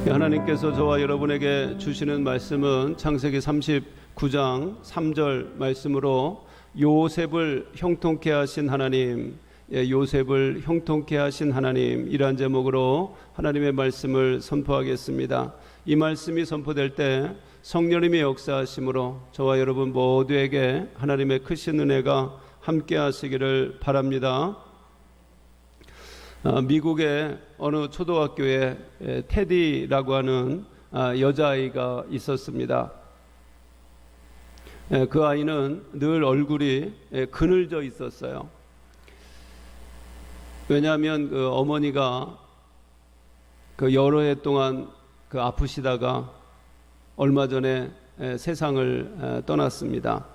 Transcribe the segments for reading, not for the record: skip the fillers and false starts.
하나님께서 저와 여러분에게 주시는 말씀은 창세기 39장 3절 말씀으로 요셉을 형통케 하신 하나님, 요셉을 형통케 하신 하나님, 이러한 제목으로 하나님의 말씀을 선포하겠습니다. 이 말씀이 선포될 때 성령님의 역사하심으로 저와 여러분 모두에게 하나님의 크신 은혜가 함께 하시기를 바랍니다. 미국의 어느 초등학교에 테디라고 하는 여자아이가 있었습니다. 그 아이는 늘 얼굴이 그늘져 있었어요. 왜냐하면 그 어머니가 여러 해 동안 아프시다가 얼마 전에 세상을 떠났습니다.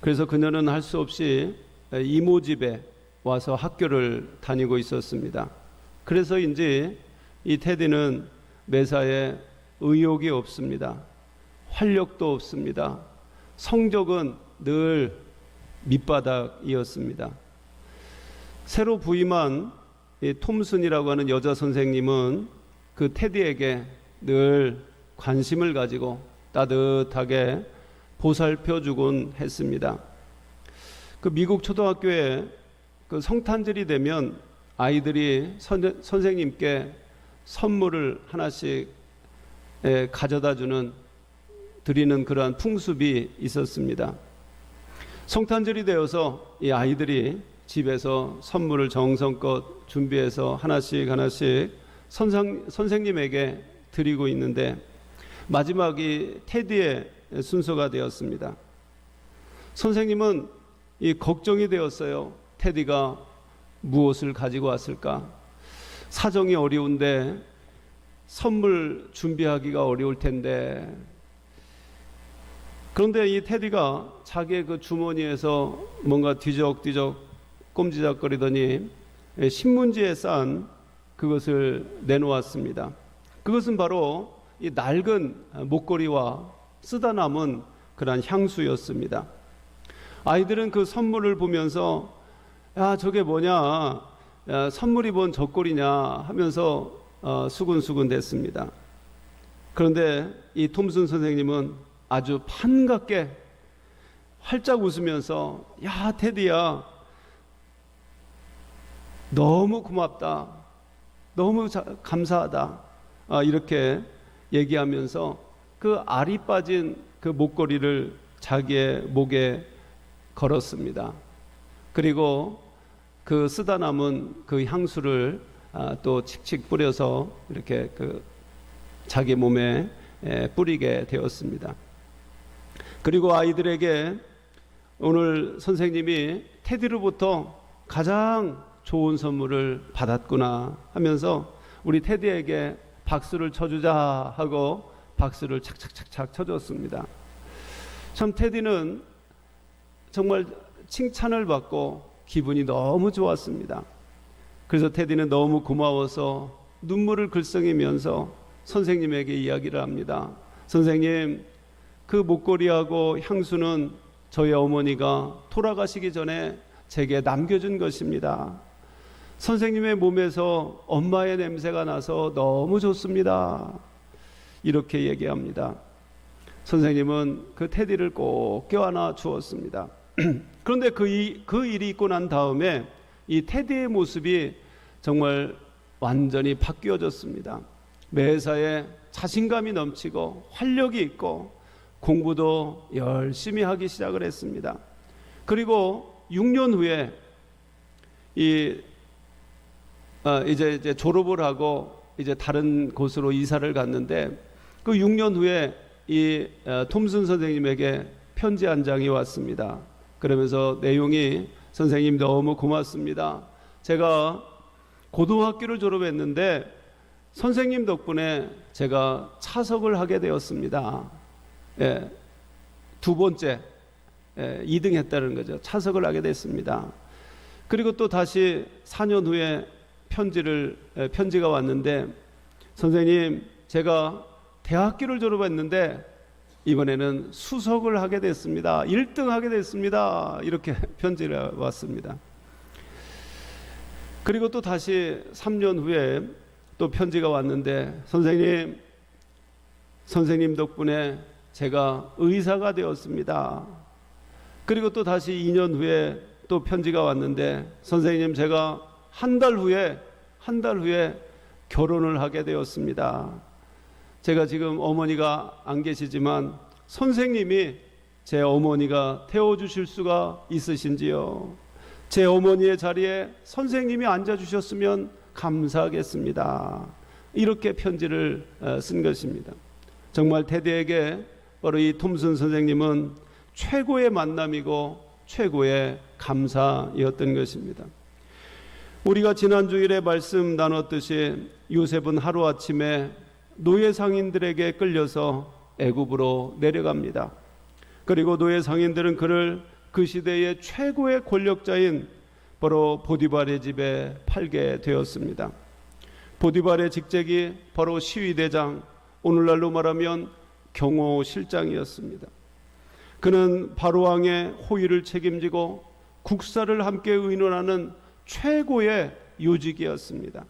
그래서 그녀는 할 수 없이 이모 집에 와서 학교를 다니고 있었습니다. 그래서인지 이 테디는 매사에 의욕이 없습니다. 활력도 없습니다. 성적은 늘 밑바닥이었습니다. 새로 부임한 톰슨이라고 하는 여자 선생님은 그 테디에게 늘 관심을 가지고 따뜻하게 보살펴주곤 했습니다. 그 미국 초등학교에 그 성탄절이 되면 아이들이 선생님께 선물을 하나씩 가져다 드리는 그러한 풍습이 있었습니다. 성탄절이 되어서 이 아이들이 집에서 선물을 정성껏 준비해서 하나씩 선생님에게 드리고 있는데 마지막이 테디의 순서가 되었습니다. 선생님은 걱정이 되었어요. 테디가 무엇을 가지고 왔을까? 사정이 어려운데 선물 준비하기가 어려울 텐데. 그런데 이 테디가 자기의 그 주머니에서 뭔가 뒤적뒤적 꼼지락거리더니 신문지에 싼 그것을 내놓았습니다. 그것은 바로 이 낡은 목걸이와 쓰다 남은 그런 향수였습니다. 아이들은 그 선물을 보면서 야, 저게 뭐냐, 야, 선물이 뭔 젖걸이냐 하면서 수근수근 됐습니다. 그런데 이 톰슨 선생님은 아주 반갑게 활짝 웃으면서 야, 테디야, 너무 고맙다, 너무 감사하다, 이렇게 얘기하면서 그 알이 빠진 그 목걸이를 자기의 목에 걸었습니다. 그리고 그 쓰다 남은 그 향수를 또 칙칙 뿌려서 이렇게 자기 몸에 뿌리게 되었습니다. 그리고 아이들에게 오늘 선생님이 테디로부터 가장 좋은 선물을 받았구나 하면서 우리 테디에게 박수를 쳐주자 하고 박수를 착착착착 쳐줬습니다. 참 테디는 정말 칭찬을 받고 기분이 너무 좋았습니다. 그래서 테디는 너무 고마워서 눈물을 글썽이면서 선생님에게 이야기를 합니다. 선생님, 그 목걸이하고 향수는 저희 어머니가 돌아가시기 전에 제게 남겨준 것입니다. 선생님의 몸에서 엄마의 냄새가 나서 너무 좋습니다. 이렇게 얘기합니다. 선생님은 그 테디를 꼭 껴안아 주었습니다. 그런데 그 일이 있고 난 다음에 이 테디의 모습이 정말 완전히 바뀌어졌습니다. 매사에 자신감이 넘치고 활력이 있고 공부도 열심히 하기 시작을 했습니다. 그리고 6년 후에 이제 졸업을 하고 이제 다른 곳으로 이사를 갔는데 그 6년 후에 이 톰슨 선생님에게 편지 한 장이 왔습니다. 그러면서 내용이 선생님 너무 고맙습니다. 제가 고등학교를 졸업했는데 선생님 덕분에 제가 차석을 하게 되었습니다. 두 번째 2등 했다는 거죠. 차석을 하게 됐습니다. 그리고 또 다시 4년 후에 편지가 왔는데 선생님 제가 대학교를 졸업했는데 이번에는 수석을 하게 됐습니다. 1등 하게 됐습니다. 이렇게 편지가 왔습니다. 그리고 또 다시 3년 후에 또 편지가 왔는데 선생님 덕분에 제가 의사가 되었습니다. 그리고 또 다시 2년 후에 또 편지가 왔는데 선생님 제가 한 달 후에 결혼을 하게 되었습니다. 제가 지금 어머니가 안 계시지만 선생님이 제 어머니가 태워주실 수가 있으신지요? 제 어머니의 자리에 선생님이 앉아주셨으면 감사하겠습니다. 이렇게 편지를 쓴 것입니다. 정말 테디에게 바로 이 톰슨 선생님은 최고의 만남이고 최고의 감사였던 것입니다. 우리가 지난 주일에 말씀 나눴듯이 요셉은 하루아침에 노예 상인들에게 끌려서 애굽으로 내려갑니다. 그리고 노예 상인들은 그를 그 시대의 최고의 권력자인 바로 보디발의 집에 팔게 되었습니다. 보디발의 직책이 바로 시위대장, 오늘날로 말하면 경호실장이었습니다. 그는 바로왕의 호위를 책임지고 국사를 함께 의논하는 최고의 요직이었습니다.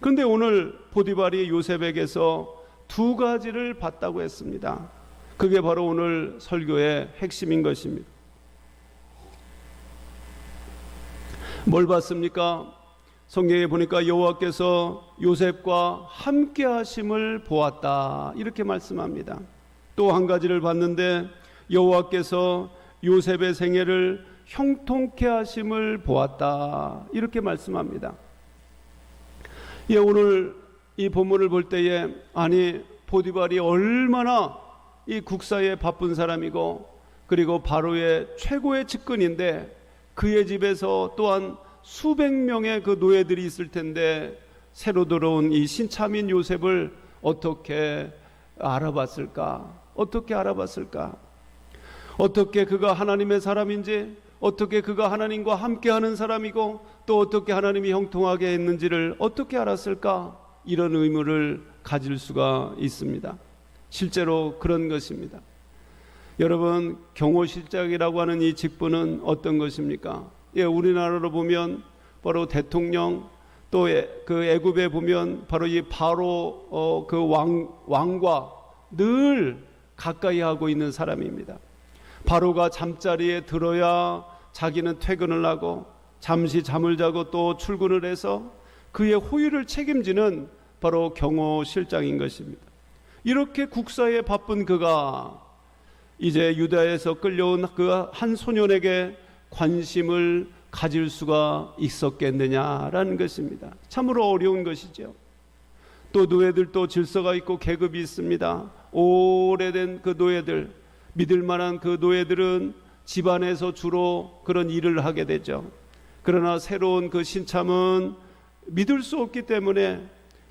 그런데 오늘 보디발이 요셉에게서 두 가지를 받다고 했습니다. 그게 바로 오늘 설교의 핵심인 것입니다. 뭘 받습니까? 성경에 보니까 여호와께서 요셉과 함께 하심을 보았다 이렇게 말씀합니다. 또 한 가지를 봤는데 여호와께서 요셉의 생애를 형통케 하심을 보았다 이렇게 말씀합니다. 예, 오늘 이 본문을 볼 때에 아니 보디발이 얼마나 이 국사에 바쁜 사람이고 그리고 바로의 최고의 측근인데 그의 집에서 또한 수백 명의 그 노예들이 있을 텐데 새로 들어온 이 신차민 요셉을 어떻게 알아봤을까? 어떻게 그가 하나님의 사람인지, 어떻게 그가 하나님과 함께하는 사람이고 또 어떻게 하나님이 형통하게 했는지를 어떻게 알았을까? 이런 의문을 가질 수가 있습니다. 실제로 그런 것입니다. 여러분, 경호실장이라고 하는 이 직분은 어떤 것입니까? 예, 우리나라로 보면 바로 대통령, 또 그 애굽에 보면 바로 이 바로 그 왕과 늘 가까이 하고 있는 사람입니다. 바로가 잠자리에 들어야 자기는 퇴근을 하고 잠시 잠을 자고 또 출근을 해서 그의 호위를 책임지는 바로 경호실장인 것입니다. 이렇게 국사에 바쁜 그가 이제 유다에서 끌려온 그 한 소년에게 관심을 가질 수가 있었겠느냐라는 것입니다. 참으로 어려운 것이죠. 또 노예들도 질서가 있고 계급이 있습니다. 오래된 그 노예들, 믿을 만한 그 노예들은 집안에서 주로 그런 일을 하게 되죠. 그러나 새로운 그 신참은 믿을 수 없기 때문에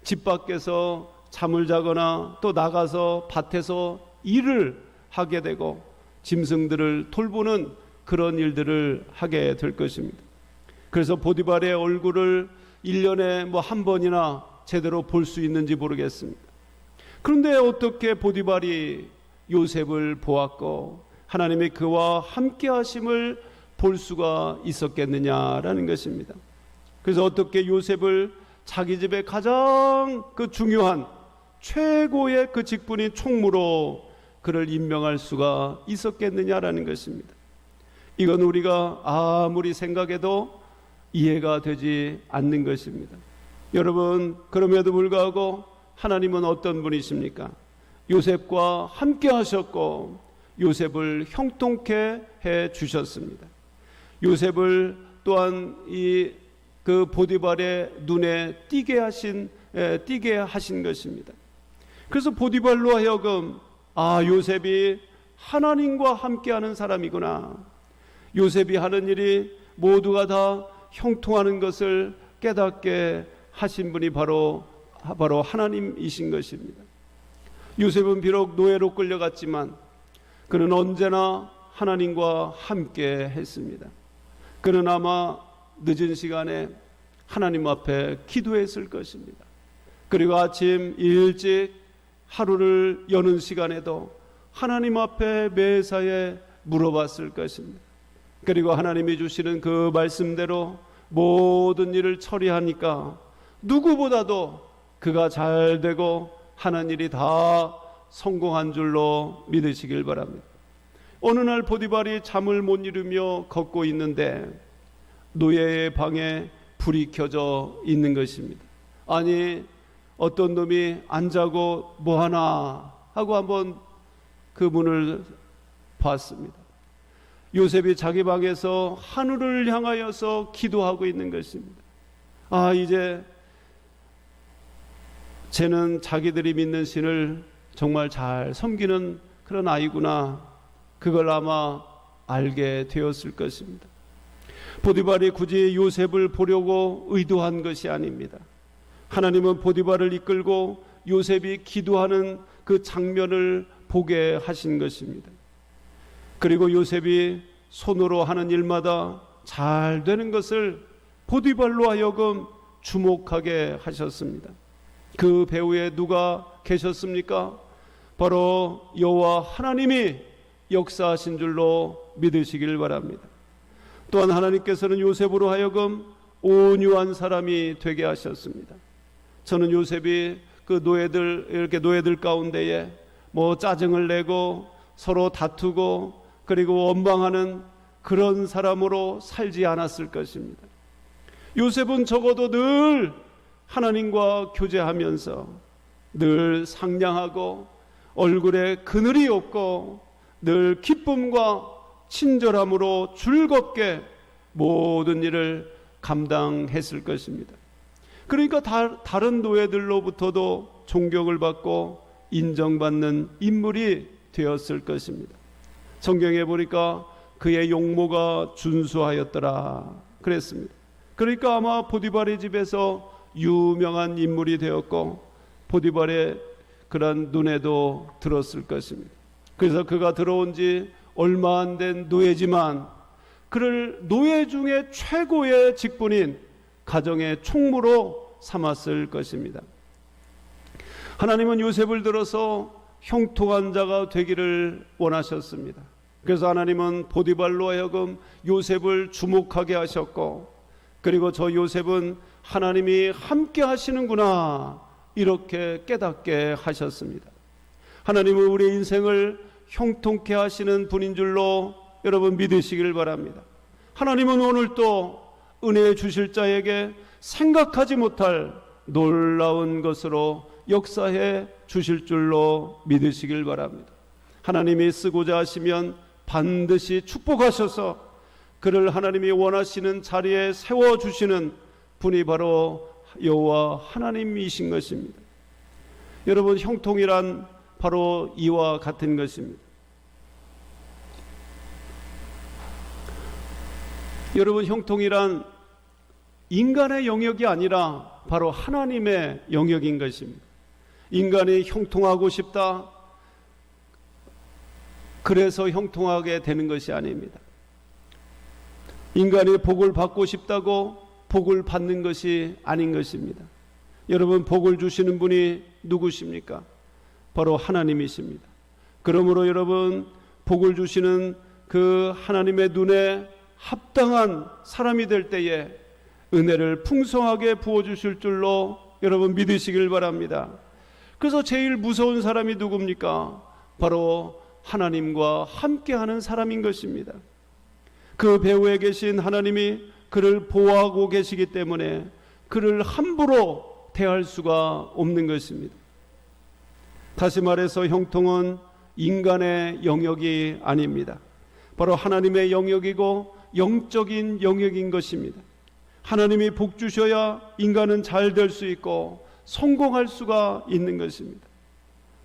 집 밖에서 잠을 자거나 또 나가서 밭에서 일을 하게 되고 짐승들을 돌보는 그런 일들을 하게 될 것입니다. 그래서 보디발의 얼굴을 1년에 한 번이나 제대로 볼 수 있는지 모르겠습니다. 그런데 어떻게 보디발이 요셉을 보았고 하나님이 그와 함께 하심을 볼 수가 있었겠느냐라는 것입니다. 그래서 어떻게 요셉을 자기 집의 가장 그 중요한 최고의 그 직분인 총무로 그를 임명할 수가 있었겠느냐라는 것입니다. 이건 우리가 아무리 생각해도 이해가 되지 않는 것입니다. 여러분, 그럼에도 불구하고 하나님은 어떤 분이십니까? 요셉과 함께 하셨고 요셉을 형통케 해 주셨습니다. 요셉을 또한 그 보디발의 눈에 띄게 하신 것입니다. 그래서 보디발로 하여금 요셉이 하나님과 함께하는 사람이구나. 요셉이 하는 일이 모두가 다 형통하는 것을 깨닫게 하신 분이 바로 하나님이신 것입니다. 요셉은 비록 노예로 끌려갔지만 그는 언제나 하나님과 함께 했습니다. 그는 아마 늦은 시간에 하나님 앞에 기도했을 것입니다. 그리고 아침 일찍 하루를 여는 시간에도 하나님 앞에 매사에 물어봤을 것입니다. 그리고 하나님이 주시는 그 말씀대로 모든 일을 처리하니까 누구보다도 그가 잘 되고 하는 일이 다 성공한 줄로 믿으시길 바랍니다. 어느 날 보디발이 잠을 못 이루며 걷고 있는데 노예의 방에 불이 켜져 있는 것입니다. 아니, 어떤 놈이 안 자고 뭐하나 하고 한번 그 문을 봤습니다. 요셉이 자기 방에서 하늘을 향하여서 기도하고 있는 것입니다. 아, 이제 쟤는 자기들이 믿는 신을 정말 잘 섬기는 그런 아이구나. 그걸 아마 알게 되었을 것입니다. 보디발이 굳이 요셉을 보려고 의도한 것이 아닙니다. 하나님은 보디발을 이끌고 요셉이 기도하는 그 장면을 보게 하신 것입니다. 그리고 요셉이 손으로 하는 일마다 잘 되는 것을 보디발로 하여금 주목하게 하셨습니다. 그 배후에 누가 계셨습니까? 바로 여호와 하나님이 역사하신 줄로 믿으시길 바랍니다. 또한 하나님께서는 요셉으로 하여금 온유한 사람이 되게 하셨습니다. 저는 요셉이 그 노예들 가운데에 뭐 짜증을 내고 서로 다투고 그리고 원망하는 그런 사람으로 살지 않았을 것입니다. 요셉은 적어도 늘 하나님과 교제하면서 늘 상냥하고 얼굴에 그늘이 없고 늘 기쁨과 친절함으로 즐겁게 모든 일을 감당했을 것입니다. 그러니까 다른 노예들로부터도 존경을 받고 인정받는 인물이 되었을 것입니다. 성경에 보니까 그의 용모가 준수하였더라 그랬습니다. 그러니까 아마 보디발의 집에서 유명한 인물이 되었고 보디발의 그런 눈에도 들었을 것입니다. 그래서 그가 들어온 지 얼마 안 된 노예지만 그를 노예 중에 최고의 직분인 가정의 총무로 삼았을 것입니다. 하나님은 요셉을 들어서 형통한 자가 되기를 원하셨습니다. 그래서 하나님은 보디발로 하여금 요셉을 주목하게 하셨고, 그리고 저 요셉은 하나님이 함께 하시는구나 이렇게 깨닫게 하셨습니다. 하나님은 우리의 인생을 형통케 하시는 분인 줄로 여러분 믿으시길 바랍니다. 하나님은 오늘 또 은혜 주실 자에게 생각하지 못할 놀라운 것으로 역사해 주실 줄로 믿으시길 바랍니다. 하나님이 쓰고자 하시면 반드시 축복하셔서 그를 하나님이 원하시는 자리에 세워주시는 분이 바로 여호와 하나님이신 것입니다. 여러분, 형통이란 바로 이와 같은 것입니다. 여러분, 형통이란 인간의 영역이 아니라 바로 하나님의 영역인 것입니다. 인간이 형통하고 싶다, 그래서 형통하게 되는 것이 아닙니다. 인간이 복을 받고 싶다고 복을 받는 것이 아닌 것입니다. 여러분, 복을 주시는 분이 누구십니까? 바로 하나님이십니다. 그러므로 여러분, 복을 주시는 그 하나님의 눈에 합당한 사람이 될 때에 은혜를 풍성하게 부어주실 줄로 여러분 믿으시길 바랍니다. 그래서 제일 무서운 사람이 누굽니까? 바로 하나님과 함께하는 사람인 것입니다. 그 배후에 계신 하나님이 그를 보호하고 계시기 때문에 그를 함부로 대할 수가 없는 것입니다. 다시 말해서 형통은 인간의 영역이 아닙니다. 바로 하나님의 영역이고 영적인 영역인 것입니다. 하나님이 복 주셔야 인간은 잘 될 수 있고 성공할 수가 있는 것입니다.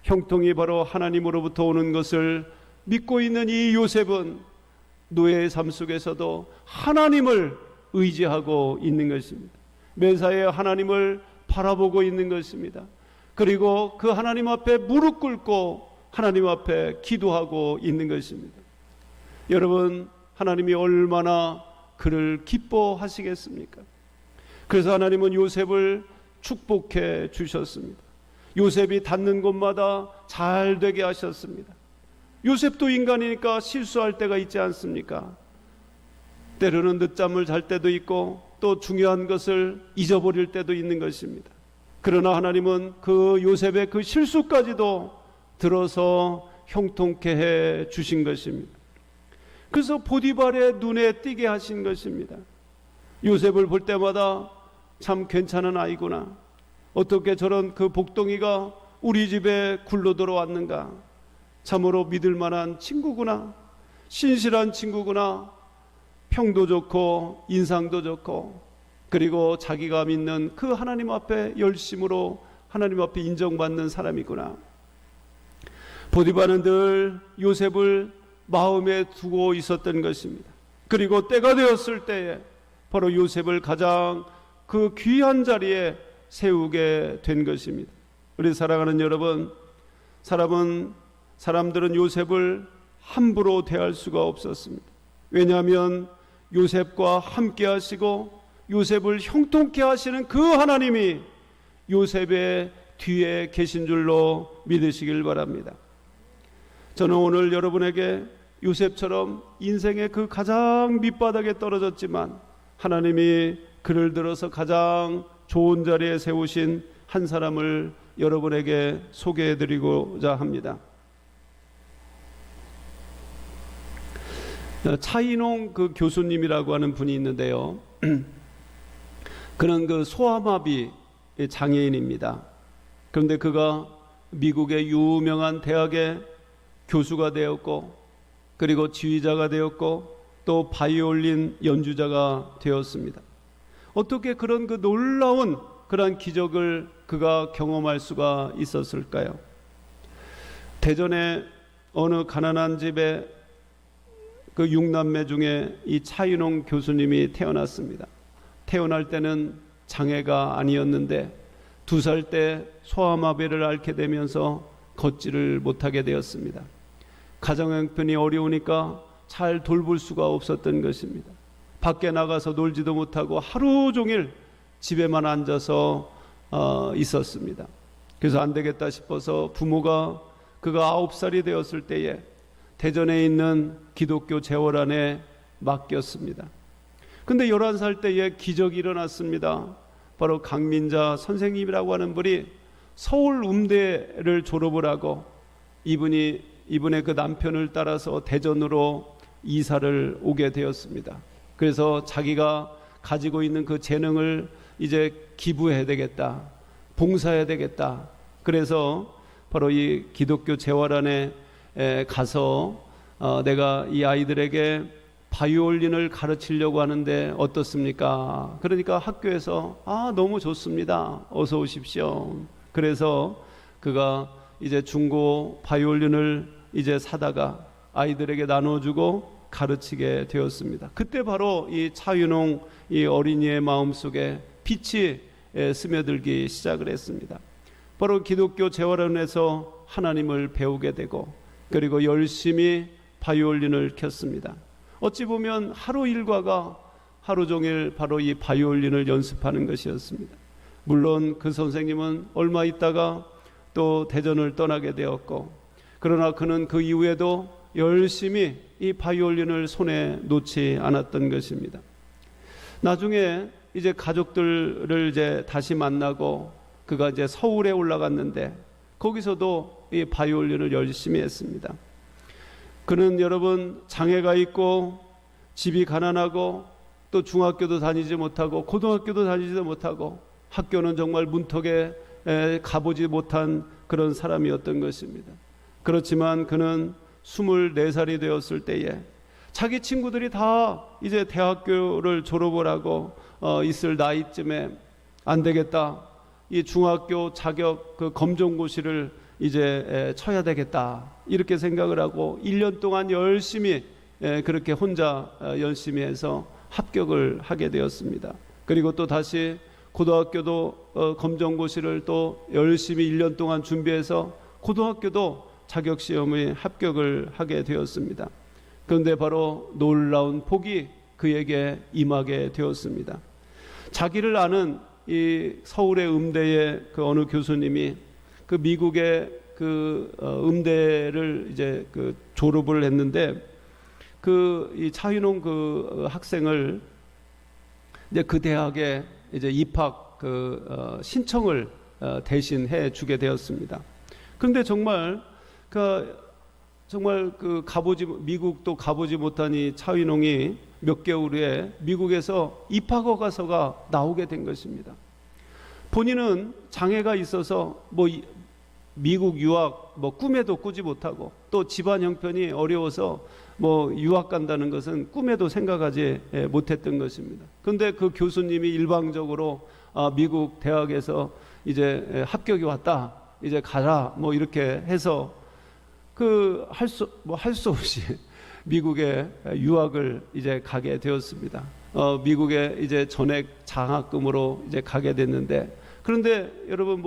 형통이 바로 하나님으로부터 오는 것을 믿고 있는 이 요셉은 노예의 삶 속에서도 하나님을 의지하고 있는 것입니다. 매사에 하나님을 바라보고 있는 것입니다. 그리고 그 하나님 앞에 무릎 꿇고 하나님 앞에 기도하고 있는 것입니다. 여러분, 하나님이 얼마나 그를 기뻐하시겠습니까? 그래서 하나님은 요셉을 축복해 주셨습니다. 요셉이 닿는 곳마다 잘 되게 하셨습니다. 요셉도 인간이니까 실수할 때가 있지 않습니까? 때로는 늦잠을 잘 때도 있고 또 중요한 것을 잊어버릴 때도 있는 것입니다. 그러나 하나님은 그 요셉의 그 실수까지도 들어서 형통케 해 주신 것입니다. 그래서 보디발의 눈에 띄게 하신 것입니다. 요셉을 볼 때마다 참 괜찮은 아이구나, 어떻게 저런 그 복덩이가 우리 집에 굴러 들어왔는가, 참으로 믿을 만한 친구구나, 신실한 친구구나, 평도 좋고 인상도 좋고, 그리고 자기가 믿는 그 하나님 앞에 열심으로 하나님 앞에 인정받는 사람이구나. 보디발은 늘 요셉을 마음에 두고 있었던 것입니다. 그리고 때가 되었을 때에 바로 요셉을 가장 그 귀한 자리에 세우게 된 것입니다. 우리 사랑하는 여러분, 사람들은 요셉을 함부로 대할 수가 없었습니다. 왜냐하면 요셉과 함께 하시고 요셉을 형통케 하시는 그 하나님이 요셉의 뒤에 계신 줄로 믿으시길 바랍니다. 저는 오늘 여러분에게 요셉처럼 인생의 그 가장 밑바닥에 떨어졌지만 하나님이 그를 들어서 가장 좋은 자리에 세우신 한 사람을 여러분에게 소개해드리고자 합니다. 차인홍 그 교수님이라고 하는 분이 있는데요. 그는 그 소아마비 장애인입니다. 그런데 그가 미국의 유명한 대학의 교수가 되었고, 그리고 지휘자가 되었고, 또 바이올린 연주자가 되었습니다. 어떻게 그런 그 놀라운 그러한 기적을 그가 경험할 수가 있었을까요? 대전에 어느 가난한 집에 그 6남매 중에 이 차인홍 교수님이 태어났습니다. 태어날 때는 장애가 아니었는데 2살 때 소아마비를 앓게 되면서 걷지를 못하게 되었습니다. 가정 형편이 어려우니까 잘 돌볼 수가 없었던 것입니다. 밖에 나가서 놀지도 못하고 하루 종일 집에만 앉아서 있었습니다. 그래서 안 되겠다 싶어서 부모가 그가 9살이 되었을 때에 대전에 있는 기독교 재활원에 맡겼습니다. 근데 11살 때에 기적이 일어났습니다. 바로 강민자 선생님이라고 하는 분이 서울 음대를 졸업을 하고 이분의 그 남편을 따라서 대전으로 이사를 오게 되었습니다. 그래서 자기가 가지고 있는 그 재능을 이제 기부해야 되겠다, 봉사해야 되겠다. 그래서 바로 이 기독교 재활원에 가서 내가 이 아이들에게 바이올린을 가르치려고 하는데 어떻습니까? 그러니까 학교에서 너무 좋습니다, 어서 오십시오. 그래서 그가 이제 중고 바이올린을 이제 사다가 아이들에게 나눠주고 가르치게 되었습니다. 그때 바로 이 차윤홍 이 어린이의 마음속에 빛이 스며들기 시작을 했습니다. 바로 기독교 재활원에서 하나님을 배우게 되고, 그리고 열심히 바이올린을 켰습니다. 어찌 보면 하루 일과가 하루 종일 바로 이 바이올린을 연습하는 것이었습니다. 물론 그 선생님은 얼마 있다가 또 대전을 떠나게 되었고, 그러나 그는 그 이후에도 열심히 이 바이올린을 손에 놓지 않았던 것입니다. 나중에 이제 가족들을 이제 다시 만나고 그가 이제 서울에 올라갔는데 거기서도 이 바이올린을 열심히 했습니다. 그는 여러분 장애가 있고 집이 가난하고 또 중학교도 다니지 못하고 고등학교도 다니지도 못하고 학교는 정말 문턱에 가보지 못한 그런 사람이었던 것입니다. 그렇지만 그는 24살이 되었을 때에 자기 친구들이 다 이제 대학교를 졸업을 하고 있을 나이쯤에 안 되겠다, 이 중학교 자격 그 검정고시를 이제 쳐야 되겠다, 이렇게 생각을 하고 1년 동안 열심히 그렇게 혼자 열심히 해서 합격을 하게 되었습니다. 그리고 또 다시 고등학교도 검정고시를 또 열심히 1년 동안 준비해서 고등학교도 자격시험에 합격을 하게 되었습니다. 그런데 바로 놀라운 복이 그에게 임하게 되었습니다. 자기를 아는 이 서울의 음대의 그 어느 교수님이 그 미국의 그 음대를 이제 그 졸업을 했는데 그 이 차윤홍 그 학생을 이제 그 대학에 이제 입학 그 신청을 대신해 주게 되었습니다. 그런데 정말 미국도 가보지 못한 이 차인홍이 몇 개월 후에 미국에서 입학허가서가 나오게 된 것입니다. 본인은 장애가 있어서 미국 유학 꿈에도 꾸지 못하고, 또 집안 형편이 어려워서 유학 간다는 것은 꿈에도 생각하지 못했던 것입니다. 그런데 그 교수님이 일방적으로 미국 대학에서 이제 합격이 왔다, 이제 가라, 이렇게 해서 할 수 없이 미국에 유학을 이제 가게 되었습니다. 미국에 이제 전액 장학금으로 이제 가게 됐는데, 그런데 여러분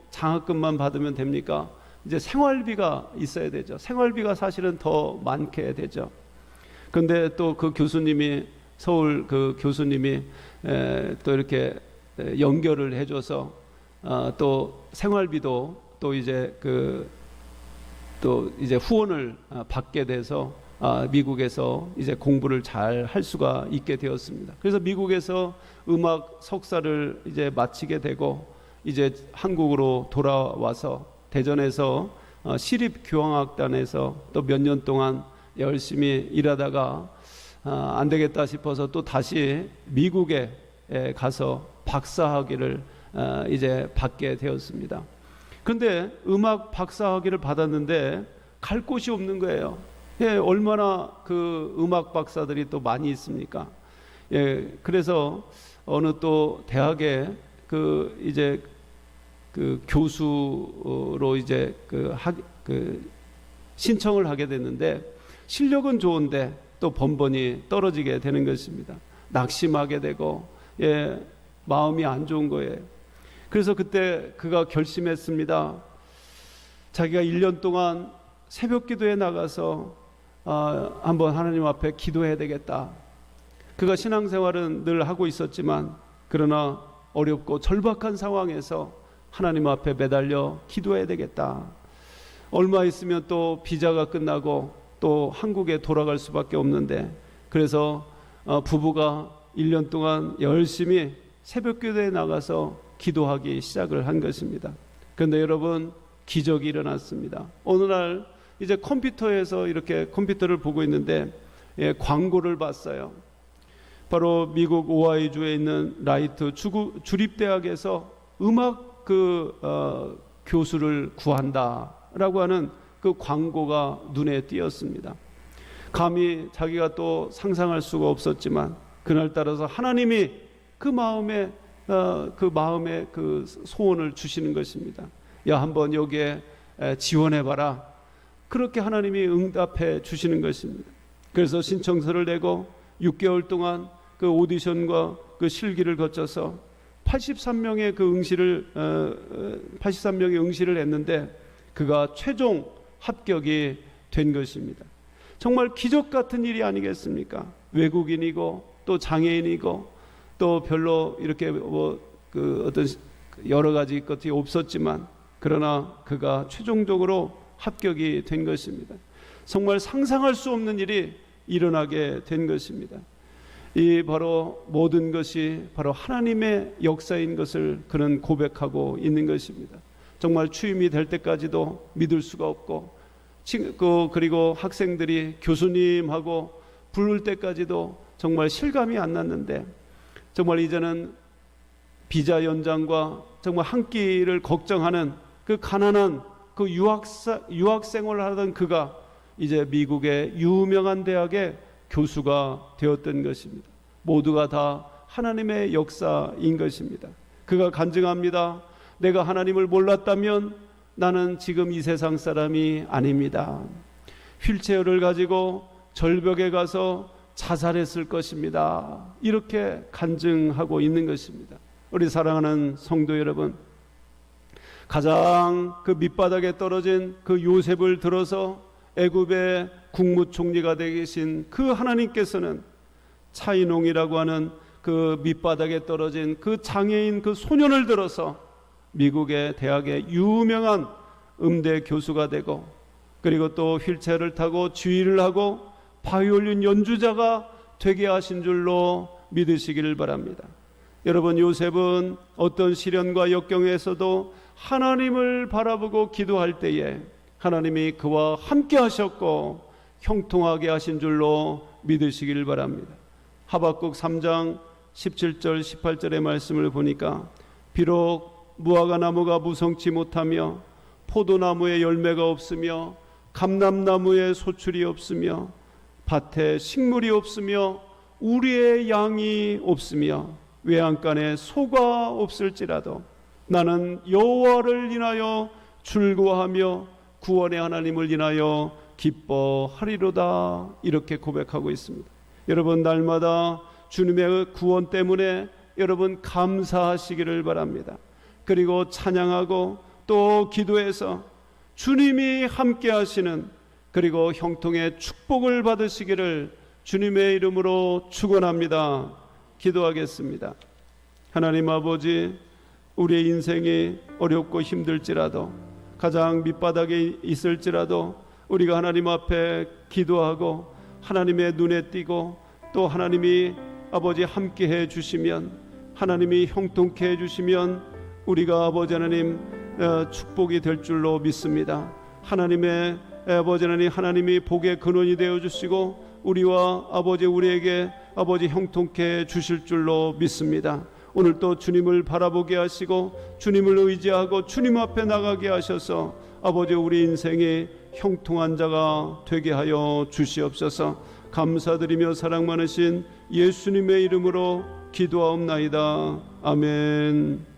장학금만 받으면 됩니까? 이제 생활비가 있어야 되죠. 생활비가 사실은 더 많게 되죠. 그런데 또 그 교수님이, 서울 그 교수님이 또 이렇게 연결을 해줘서 또 생활비도 또 이제 또 이제 후원을 받게 돼서 미국에서 이제 공부를 잘 할 수가 있게 되었습니다. 그래서 미국에서 음악 석사를 이제 마치게 되고, 이제 한국으로 돌아와서 대전에서 시립교향악단에서 또 몇 년 동안 열심히 일하다가 안 되겠다 싶어서 또 다시 미국에 가서 박사학위를 이제 받게 되었습니다. 그런데 음악 박사학위를 받았는데 갈 곳이 없는 거예요. 얼마나 그 음악 박사들이 또 많이 있습니까? 그래서 어느 또 대학에 이제 교수로 이제 신청을 하게 됐는데, 실력은 좋은데 또 번번이 떨어지게 되는 것입니다. 낙심하게 되고 마음이 안 좋은 거예요. 그래서 그때 그가 결심했습니다. 자기가 1년 동안 새벽 기도에 나가서 한번 하나님 앞에 기도해야 되겠다. 그가 신앙생활은 늘 하고 있었지만, 그러나 어렵고 절박한 상황에서 하나님 앞에 매달려 기도해야 되겠다. 얼마 있으면 또 비자가 끝나고 또 한국에 돌아갈 수밖에 없는데, 그래서 부부가 1년 동안 열심히 새벽 기도에 나가서 기도하기 시작을 한 것입니다. 그런데 여러분, 기적이 일어났습니다. 어느 날 이제 컴퓨터에서 이렇게 컴퓨터를 보고 있는데 광고를 봤어요. 바로 미국 오하이주에 있는 라이트 주립대학에서 음악 교수를 구한다라고 하는 그 광고가 눈에 띄었습니다. 감히 자기가 또 상상할 수가 없었지만, 그날따라서 하나님이 그 마음에 그 소원을 주시는 것입니다. 야, 한번 여기에 지원해봐라. 그렇게 하나님이 응답해 주시는 것입니다. 그래서 신청서를 내고 6개월 동안 그 오디션과 그 실기를 거쳐서 83명의 83명의 응시를 했는데, 그가 최종 합격이 된 것입니다. 정말 기적 같은 일이 아니겠습니까? 외국인이고 또 장애인이고 또 별로 이렇게 어떤 여러 가지 것이 없었지만, 그러나 그가 최종적으로 합격이 된 것입니다. 정말 상상할 수 없는 일이 일어나게 된 것입니다. 이 바로 모든 것이 바로 하나님의 역사인 것을 그는 고백하고 있는 것입니다. 정말 취임이 될 때까지도 믿을 수가 없고, 그리고 학생들이 교수님하고 부를 때까지도 정말 실감이 안 났는데, 정말 이제는 비자 연장과 정말 한 끼를 걱정하는 그 가난한 그 유학 생활을 하던 그가 이제 미국의 유명한 대학의 교수가 되었던 것입니다. 모두가 다 하나님의 역사인 것입니다. 그가 간증합니다. 내가 하나님을 몰랐다면 나는 지금 이 세상 사람이 아닙니다. 휠체어를 가지고 절벽에 가서 자살했을 것입니다. 이렇게 간증하고 있는 것입니다. 우리 사랑하는 성도 여러분, 가장 그 밑바닥에 떨어진 그 요셉을 들어서 애굽의 국무총리가 되신 그 하나님께서는 차인홍이라고 하는 그 밑바닥에 떨어진 그 장애인 그 소년을 들어서 미국의 대학의 유명한 음대 교수가 되고, 그리고 또 휠체어를 타고 주의를 하고 바이올린 연주자가 되게 하신 줄로 믿으시기를 바랍니다. 여러분, 요셉은 어떤 시련과 역경에서도 하나님을 바라보고 기도할 때에 하나님이 그와 함께 하셨고 형통하게 하신 줄로 믿으시길 바랍니다. 하박국 3장 17절 18절의 말씀을 보니까 비록 무화과 나무가 무성치 못하며 포도나무에 열매가 없으며 감람나무에 소출이 없으며 밭에 식물이 없으며 우리의 양이 없으며 외양간에 소가 없을지라도 나는 여호와를 인하여 즐거워하며 구원의 하나님을 인하여 기뻐하리로다. 이렇게 고백하고 있습니다. 여러분, 날마다 주님의 구원 때문에 여러분 감사하시기를 바랍니다. 그리고 찬양하고 또 기도해서 주님이 함께 하시는 그리고 형통의 축복을 받으시기를 주님의 이름으로 축원합니다. 기도하겠습니다. 하나님 아버지, 우리의 인생이 어렵고 힘들지라도 가장 밑바닥에 있을지라도 우리가 하나님 앞에 기도하고 하나님의 눈에 띄고 또 하나님이 아버지 함께 해 주시면, 하나님이 형통케 해 주시면 우리가 아버지 하나님 축복이 될 줄로 믿습니다. 하나님의 아버지 하나님, 하나님이 복의 근원이 되어 주시고 우리와 아버지 우리에게 아버지 형통케 해 주실 줄로 믿습니다. 오늘 또 주님을 바라보게 하시고 주님을 의지하고 주님 앞에 나가게 하셔서 아버지 우리 인생이 형통한 자가 되게 하여 주시옵소서. 감사드리며 사랑 많으신 예수님의 이름으로 기도하옵나이다. 아멘.